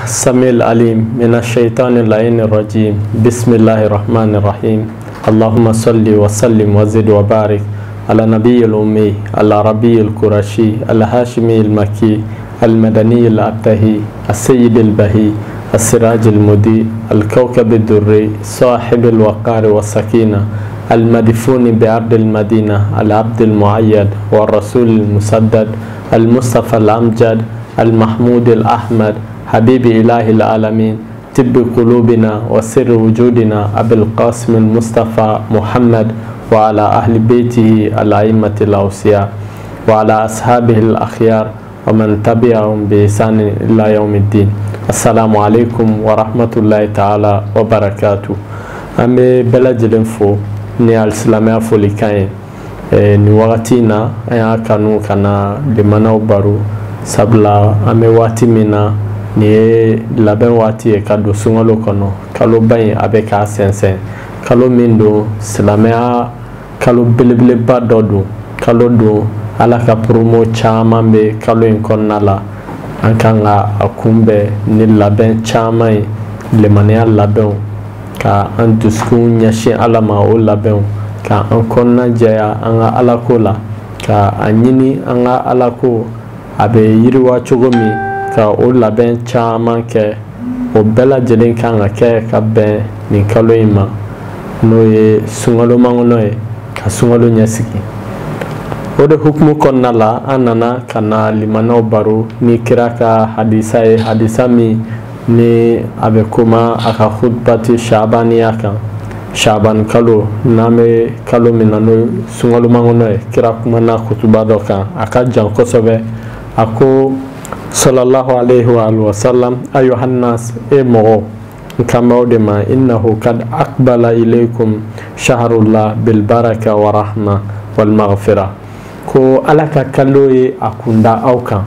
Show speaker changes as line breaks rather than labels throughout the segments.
السميع العليم من الشيطان اللعين الرجيم بسم الله الرحمن الرحيم اللهم صل وسلم وزد وبارك على نبي الأمي على ربي القرشي الهاشمي المكي المدني الأبتهي السيد البهي السراج المضيء الكوكب الدري صاحب الوقار والسكينة المدفون بأرض المدينة العبد المؤيد والرسول المسدد المصطفى الأمجد المحمود الأحمد حبيب إله العالمين طب قلوبنا وسر وجودنا أبي القاسم المصطفى محمد وعلى أهل بيته الأئمة الأوصياء وعلى أصحابه الأخيار ومن تبعهم بإحسان إلى يوم الدين. السلام عليكم ورحمة الله تعالى وبركاته. أمي بلد الانفو ni alisimamia folikaye ni wakati na ya kanu kana limana ubaru sabla ame wati mina ni laben wati ka do sungalo kono kalo bayin abeka sensen kalo mindo silamea kalo bilibili badodo kalo do ala ka promo chama be kalo in konnala ankanga akumbe ni laben chama limania laben ka an duskun yashi alama o labɛnw ka an kɔnɔna jɛya an ka alako la ka a ɲini an ka alako a bɛ yiriwa cogo min ka o labɛn caman kɛ o bɛɛ lajɛlen kan ka kɛ ka bɛn nin kalo in ma n'o ye sunkalo makɔnɔ ye ka sunkalo ɲɛsigi o de hukumu kɔnɔna la an nana ka na limanaw baro ni kira ka hadisa ye hadisa min ni abe kuma aka khutbati shabaniya kan shaban kalo name kalo minano sungalo mangono e kira kuma na khutba do kan aka jan kosobe ako sallallahu alaihi wa alihi wasallam ayuhan nas e mo kama de ma innahu kad aqbala ilaykum shahrullah bil baraka wa rahma wal maghfirah ko alaka kalo e akunda aukan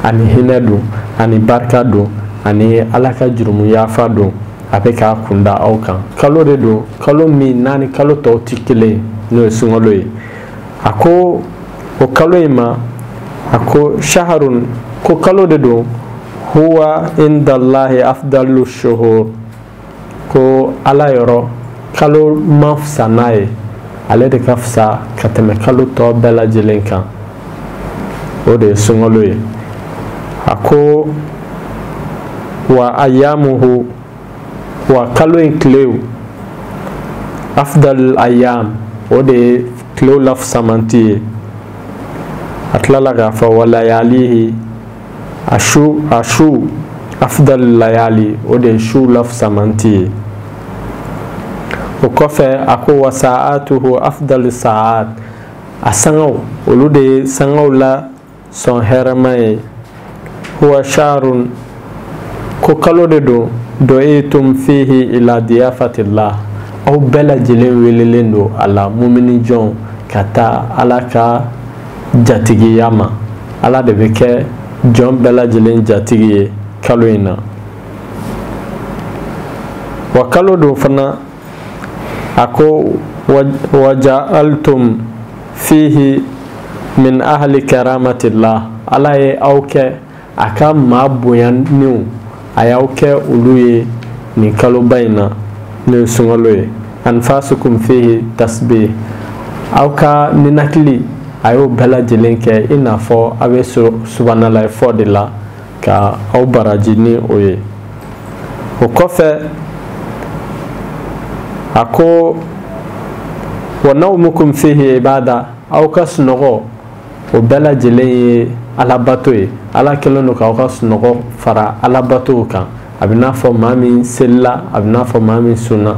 ani hinadu ani barka do ani ala ka jurumu yafa don a bɛ ka kunda aw kan kalo de don kalo min naani kalo tɔw tɛ kelen n'o ye sunkalo ye a ko o kalo in ma a ko shaharun ko kalo de don huwa indallahi afdalu shuhur ko ala yɔrɔ kalo ma fisa n'a ye ale de ka fisa ka tɛmɛ kalo tɔw bɛɛ lajɛlen kan o de ye sunkalo ye a ko wa ayamuhu wa kalo in kilew afdal ayam o de kilew lafsamanti ye a tilala k'a fɔ wa layalihi ashu afdal layali o de su lafsamanti ye o kɔfɛ a ko wa sa'atuhu afdal sa'at a sangaw olu de ye sangaw la sɔn hɛrɛma ye huwa sharun ko kalo de don do'itum fihi ila diyafatillah aw bɛɛ lajɛlen welelen don a la mumini jɔn ka taa ala ka jatigiya ma ala de bɛ kɛ jɔn bɛɛ lajɛlen jatigi ye kalo in na wa kalo don fana a ko waja'altum fihi min ahli karamatillah ala ye aw kɛ a ka maa bonyanniw a y'aw kɛ olu ye nin kaloba in na n'o ye sunkalo ye anfasukum fihi tasbih aw ka ninakili a y'o bɛɛ lajɛlen kɛ i n'a fɔ a bɛ subhanalahi fɔ de la ka aw baraji ni o ye o kɔfɛ a ko wa nawmukum fihi ibada aw ka sunɔgɔ o bɛɛ lajɛlen ye alabato ye ala kɛlen don k'aw ka sunɔgɔ fara alabatow kan a bɛ n'a fɔ maa min selila a bɛ n'a fɔ maa min sunna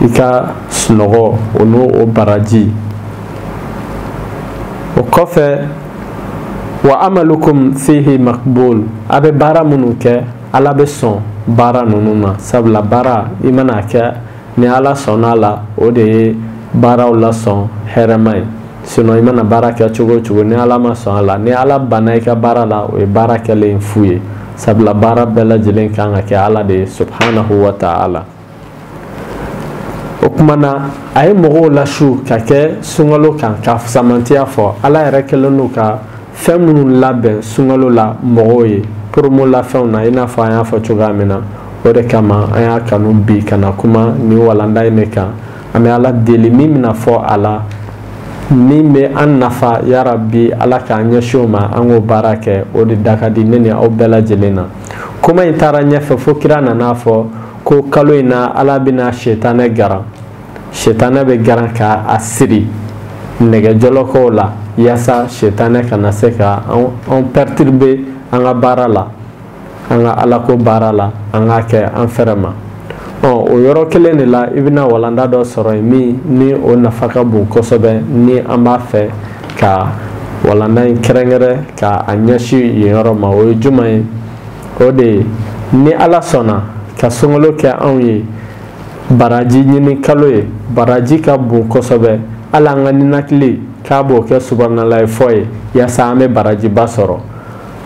i ka sunɔgɔ o n'o o baraji o kɔfɛ wa amalukum fihi makbul a bɛ baara minnu kɛ ala bɛ sɔn baara ninnu ma sabula baara i mana kɛ ni ala sɔnna a la o de ye baaraw lasɔn hɛrɛma ye sinon i mana baara kɛ cogo o cogo ni ala ma sɔn a la ni ala banna i ka baara la o ye baara kɛlen fu ye sabula baara bɛɛ lajɛlen kan ka kɛ ala de ye subhanahu wa ta'ala o kuma na a ye mɔgɔw lasu ka kɛ sunkalo kan ka samantiya fɔ ala yɛrɛ kɛlen don ka fɛn minnu labɛn sunkalo la mɔgɔw ye promola fauna ina fa ya fa coga mina o de kama an y'a kanu bi kana kuma ni walanda ne kan an bɛ ala deli min bɛna fɔ a la min bɛ an nafa ya rabbi ala k'an ɲɛsin o ma an k'o baara kɛ o de da ka di ne ni aw bɛɛ lajɛlen na kuma in taara ɲɛfɛ fo kira nana fɔ ko kalo in na ala bɛna setanɛ garan setanɛ bɛ garan k'a siri nɛgɛjɔlɔkɔw la yaasa setanɛ kana se ka an perturber an ka baara la an ka alako baara la an k'a kɛ an fɛrɛ ma o yɔrɔ kelen de la i bɛna walanda dɔ sɔrɔ yen min ni o nafa ka bon kosɛbɛ ni an b'a fɛ ka walanda in kɛrɛnkɛrɛn ka a ɲɛsin yen yɔrɔ ma o ye jumɛn ye o de ye ni ala sɔnna ka sunkalo kɛ anw ye baraji ɲini kalo ye baraji ka bon kosɛbɛ hali an ka ninakili k'a b'o kɛ subahanallahi fɔ ye yaasa an bɛ barajiba sɔrɔ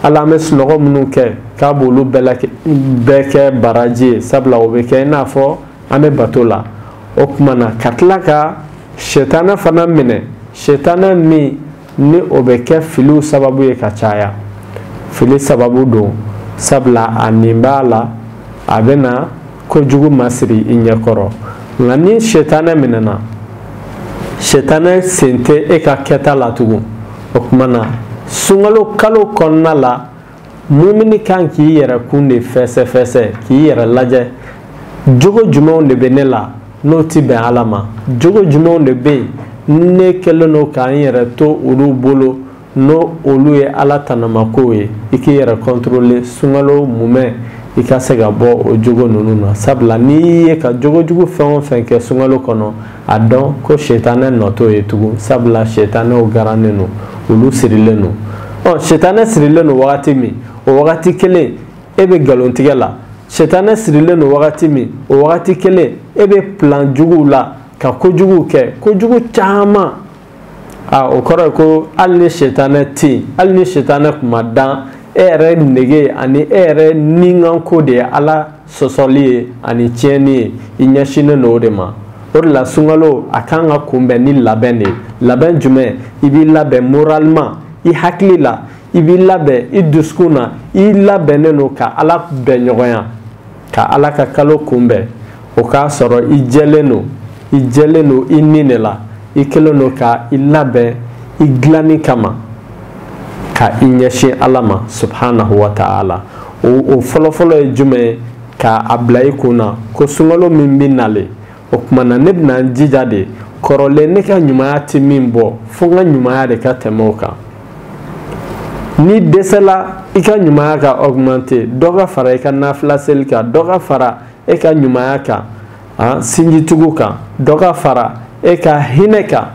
hali an bɛ sunɔgɔ minnu kɛ k'a b'olu bɛɛ kɛ baraji ye sabula o bɛ kɛ i n'a fɔ an bɛ bato la o tuma na ka tila ka setanɛ fana minɛ setanɛ min ni o bɛ kɛ filiw sababu ye ka caya fili sababu don sabula a nin b'a la a bɛ na kojugu masiri i ɲɛkɔrɔ nka ni setanɛ minɛna setanɛ sen tɛ e ka kɛta la tugun o tuma na sunkalo kalo kɔnɔna la mumini kan k'i yɛrɛ kun de fɛsɛ k'i yɛrɛ lajɛ jogo jumɛnw de bɛ ne la n'o ti bɛn ala ma jogo jumɛnw de bɛ yen ne kɛlen don k'an yɛrɛ to olu bolo n'o olu ye ala tanamakow ye i k'i yɛrɛ contrôler sunkalo mumɛ i ka se ka bɔ o jogo ninnu na sabula n'i ye ka jogo jugu fɛn o fɛn kɛ sunkalo kɔnɔ a dɔn ko setanɛ nɔ t'o ye tugun sabula setanɛw garannen don olu sirilen don setanɛ sirilen don wagati min o wagati kelen e bɛ nkalontigɛ la setanɛ sirilen don wagati min o wagati kelen e bɛ plan juguw la ka kojugu kɛ kojugu caman o kɔrɔ ye ko hali ni setanɛ tɛ yen hali ni setanɛ tun ma dan e yɛrɛ nege ani e yɛrɛ nikanko de ye ala sɔsɔli ye ani tiɲɛni ye i ɲɛsinnen don o de ma o de la sunkalo a kan ka kunbɛn ni labɛn de ye labɛn jumɛn i b'i labɛn moralement i hakili la i b'i labɛn i dusukun na i labɛnnen don ka ala bɛn ɲɔgɔnya ka ala ka kalo kunbɛn o k'a sɔrɔ i jɛlen don i ni de la i kɛlen don ka i labɛn i dilanni kama ka i ɲɛsin ala ma subhanahu wa ta'ala o fɔlɔfɔlɔ ye jumɛn ye k'a bila i kun na ko sunkalo min bɛ nalen o tuma na ne bɛna n jija de kɔrɔlen ne ka ɲumanya tɛ min bɔ fo n ka ɲumanya de ka tɛmɛ o kan ni dɛsɛla i ka ɲumanya ka augmenter dɔ ka fara i ka nafila seli kan dɔ ka fara e ka ɲumanya kan sinjitugu kan dɔ ka fara e ka hinɛ kan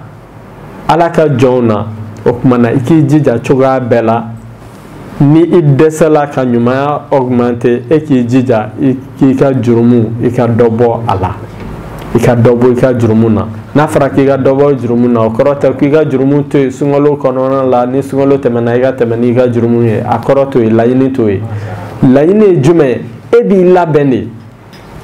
ala ka jɔnw na o tuma na i k'i jija cogoya bɛɛ la ni i dɛsɛla ka ɲumanya augmenter e k'i jija i k'i ka jurumu i ka dɔ bɔ a la i ka dɔ bɔ i ka jurumu na n'a fɔra k'i ka dɔ bɔ jurumu na o kɔrɔ tɛ k'i ka jurumu to yen sunkalo kɔnɔna la ni sunkalo tɛmɛna i ka tɛmɛ n'i ka jurumu ye a kɔrɔ to yen laɲini to yen laɲini ye jumɛn ye e b'i labɛn de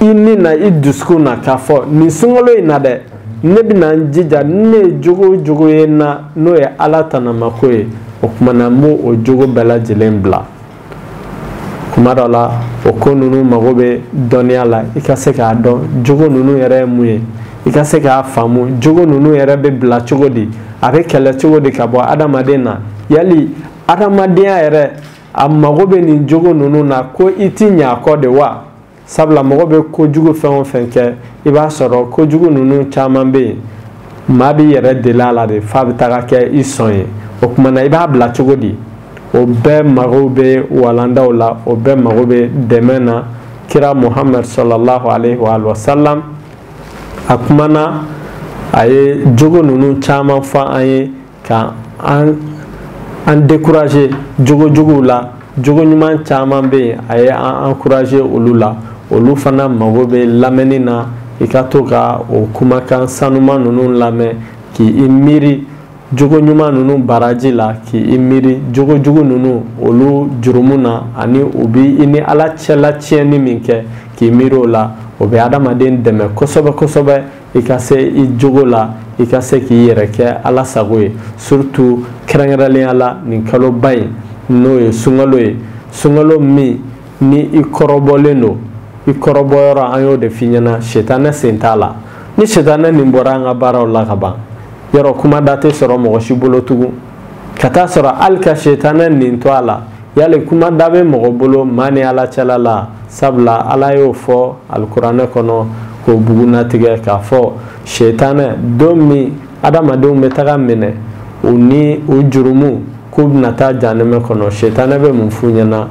i ni na i dusukun na k'a fɔ nin sunkalo in na dɛ ne bɛna n jija ni ne ye jogo o jogo ye n na n'o ye ala tanamako ye o tuma na n b'o o jogo bɛɛ lajɛlen bila kuma dɔ la o ko ninnu mago bɛ dɔnniya la i ka se k'a dɔn jogo ninnu yɛrɛ ye mun ye i ka se k'a faamu jogo ninnu yɛrɛ bɛ bila cogo di a bɛ kɛlɛ cogo di ka bɔ adamaden na yali adamadenya yɛrɛ a mago bɛ nin jogo ninnu na ko i ti ɲɛ a kɔ de wa sabula mɔgɔ bɛ kojugu fɛn o fɛn kɛ i b'a sɔrɔ kojugu ninnu caman bɛ yen maa b'i yɛrɛ deli a la de f'a bɛ taga kɛ i sɔn ye o tuma na i b'a bila cogo di o bɛɛ mago bɛ walandaw la o bɛɛ mago bɛ dɛmɛ na kira muhammed sallallahu alaihi wa sallam a kumana a ye jogo ninnu caman fɔ an ye ka an décourager jogo juguw la jogo ɲuman caman bɛ yen a ye an encourager olu la olu fana mago bɛ lamɛnni na i ka to ka o kumakan sanuman ninnu lamɛn k'i miiri jogo ɲuman ninnu baraji la k'i miiri jogo jugu ninnu olu jurumu na ani u bi i ni ala cɛla tiɲɛni min kɛ k'i miiri o la o bɛ adamaden dɛmɛ kosɛbɛ kosɛbɛ i ka se i jogo la i ka se k'i yɛrɛ kɛ ala sago ye surtout kɛrɛnkɛrɛnnenya la nin kaloba in n'o ye sunkalo ye sunkalo min ni i kɔrɔbɔlen don i kɔrɔbɔyɔrɔ an y'o de f'i ɲɛna sitana sen t'a la ni sitana nin bɔra an ka baaraw la ka ban yɔrɔ kuma da tɛ sɔrɔ mɔgɔ si bolo tugun ka taa sɔrɔ hali ka sitana nin to a la yali kuma da bɛ mɔgɔ bolo maa ni ala cɛla la sabula ala y'o fɔ alikuranɛ kɔnɔ k'o bugunatigɛ k'a fɔ sitana don min adamadenw bɛ taga minɛ o ni o jurumu k'u bɛna taa janɛmɛ kɔnɔ sitana bɛ mun f'u ɲɛna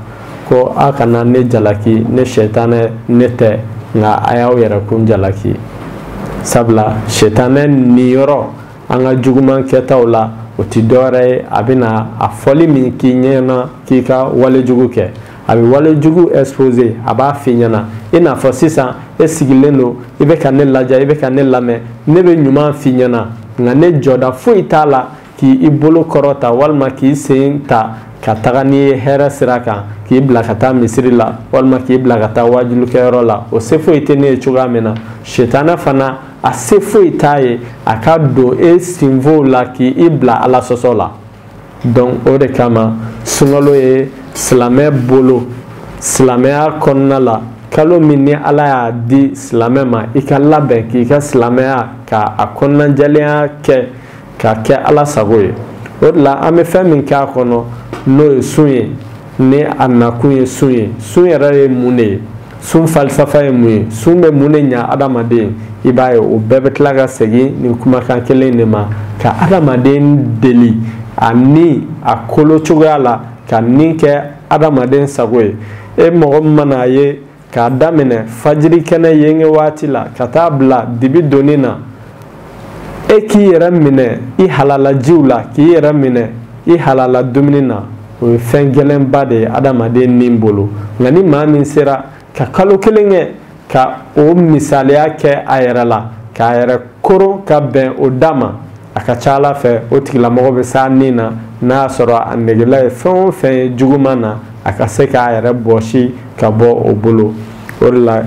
ko a kana ne jalaki ne sitana ne tɛ nka a y'aw yɛrɛ kun jalaki sabula sitana nin yɔrɔ an ka juguman kɛtaw la o ti dɔwɛrɛ ye a bɛna a fɔli min k'i ɲɛna k'i ka walejugu kɛ a bɛ walejugu exposé a b'a f'i ɲɛna i n'a fɔ sisan e sigilen don i bɛ ka ne lajɛ i bɛ ka ne lamɛn ne bɛ ɲuman f'i ɲɛna nka ne jɔda foyi t'a la k'i bolo kɔrɔta walima k'i sen ta ka taga n'i ye hɛrɛ sira kan k'i bila ka taa misiri la walima k'i bila ka taa wajulukɛyɔrɔ la o se foyi tɛ ne ye cogoya min na sitana fana a se foyi t'a ye a ka don e sinfow la k'i bila ala sɔsɔ la donc o de kama sunkalo ye silamɛ bolo silamɛya kɔnɔna la kalo min ni ala y'a di silamɛ ma i ka labɛn k'i ka silamɛya ka a kɔnɔnajɛlenya kɛ ka kɛ ala sago ye o de la an bɛ fɛn min k'a kɔnɔ n'o ye sun ye ni a nakun ye sun ye sun yɛrɛ ye mun de ye sun falsafa ye mun ye sun bɛ mun de ɲa adamaden i b'a ye o bɛɛ bɛ tila ka segin nin kumakan kelen de ma ka adamaden deli a ni a kolo cogoya la ka nin kɛ adamaden sago ye e mɔgɔ min mana a ye k'a daminɛ fajiri kɛnɛ yenge waati la ka taa bila dibi donni na e k'i yɛrɛ minɛ i halalajiw la k'i yɛrɛ minɛ i halala dumuni na o ye fɛn gɛlɛnba de ye adamaden nin bolo nka ni maa min sera ka kalo kelen kɛ ka o misaliya kɛ a yɛrɛ la k'a yɛrɛ koron ka bɛn o da ma a ka ca ala fɛ o tigilamɔgɔ bɛ s'a nin na n'a y'a sɔrɔ a negela ye fɛn o fɛn ye juguman na a ka se k'a yɛrɛ bɔsi ka bɔ o bolo o de la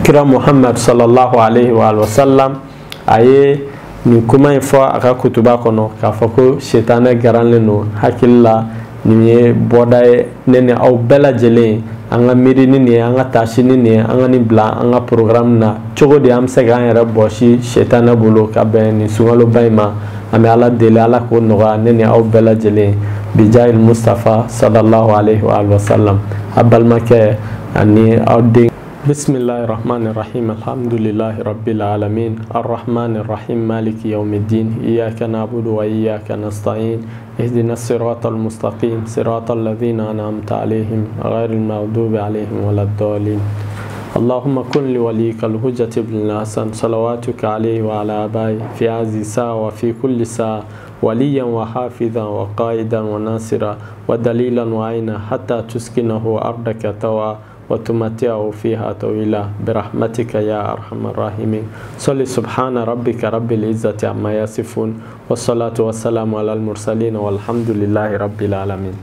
kira muhammad sallallahu alaihi wa sallam a ye nin kuma in fɔ a ka kutuba kɔnɔ k'a fɔ ko sitana garanlen don hakili la nin ye bɔda ye ne ni aw bɛɛ lajɛlen an ka miiri ni nin ye an ka taasi ni nin ye an ka nin bila an ka programme na cogo di an bɛ se k'an yɛrɛ bɔsi sitana bolo ka bɛn nin sunkaloba in ma an bɛ ala deli ala k'o nɔgɔya ne ni aw bɛɛ lajɛlen bijahil mustafa sallallahu alaihi wa sallam a balimakɛ ani aw den بسم الله الرحمن الرحيم الحمد لله رب العالمين الرحمن الرحيم مالك يوم الدين إياك نعبد وإياك نستعين اهدنا الصراط المستقيم صراط الذين أنعمت عليهم غير المغضوب عليهم ولا الضالين اللهم كن لوليك الحجة بن الحسن صلواتك عليه وعلى آبائه في هذه الساعة وفي كل ساعة وليا وحافظا وقائدا وناصرا ودليلا وعينا حتى تسكنه أرضك طوعا وتمتعه فيها طويلا برحمتك يا أرحم الراحمين صل سبحان ربك رب العزة عما يصفون والصلاة والسلام على المرسلين والحمد لله رب العالمين.